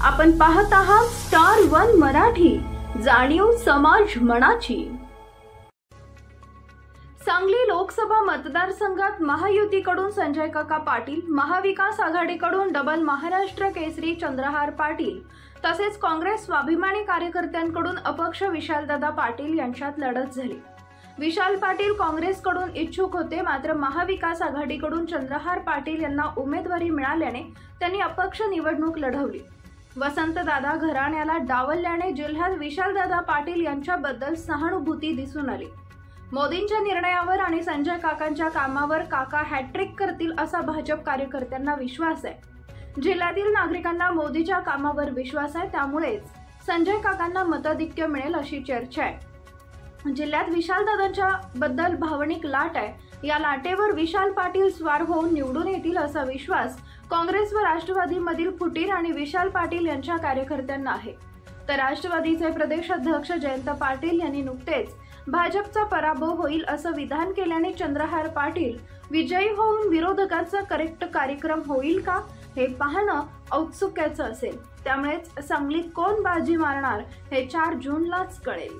आपण पाहत आहात स्टार वन मराठी, जाणीव समाज मनाची। सांगली लोकसभा मतदारसंघात महायुतीकडून संजय काका पाटील, महाविकास आघाडीकडून डबल महाराष्ट्र केसरी चंद्रहार पाटील तसेच काँग्रेस स्वाभिमानी कार्यकर्त्यांकडून अपक्ष विशालदादा पाटील यांच्यात लढत झाली। विशाल पाटील काँग्रेसकडून इच्छुक होते, मात्र महाविकास आघाडीकडून चंद्रहार पाटील यांना उमेदवारी मिळाल्याने त्यांनी अपक्ष निवडणूक लढवली। वसंतदादा घराण्याला डावलल्याने जिल्ह्यात विशालदादा पाटील यांच्याबद्दल सहानुभूती दिसून आली। मोदींच्या निर्णयावर आणि संजय काकांच्या कामावर काका हॅट्रिक करतील असा भाजप कार्यकर्त्यांना विश्वास आहे। जिल्ह्यातील नागरिकांना मोदीच्या कामावर विश्वास आहे, त्यामुळेच संजय काकांना मताधिक्य मिळेल अशी चर्चा आहे। जिल्ह्यात विशालदादांच्या बद्दल भावनिक लाट आहे। या लाटेवर विशाल पाटील स्वार होऊन निवडून येतील असा विश्वास काँग्रेस व राष्ट्रवादीमधील फुटीर आणि विशाल पाटील यांच्या कार्यकर्त्यांना आहे। तर राष्ट्रवादीचे प्रदेश अध्यक्ष जयंत पाटील यांनी नुकतेच भाजपचा पराभव होईल असं विधान केल्याने चंद्रहार पाटील विजयी होऊन विरोधकांचा करेक्ट कार्यक्रम होईल का हे पाहणं औत्सुक्याचं असेल। त्यामुळेच सांगलीत कोण बाजी मारणार हे 4 जूनलाच कळेल।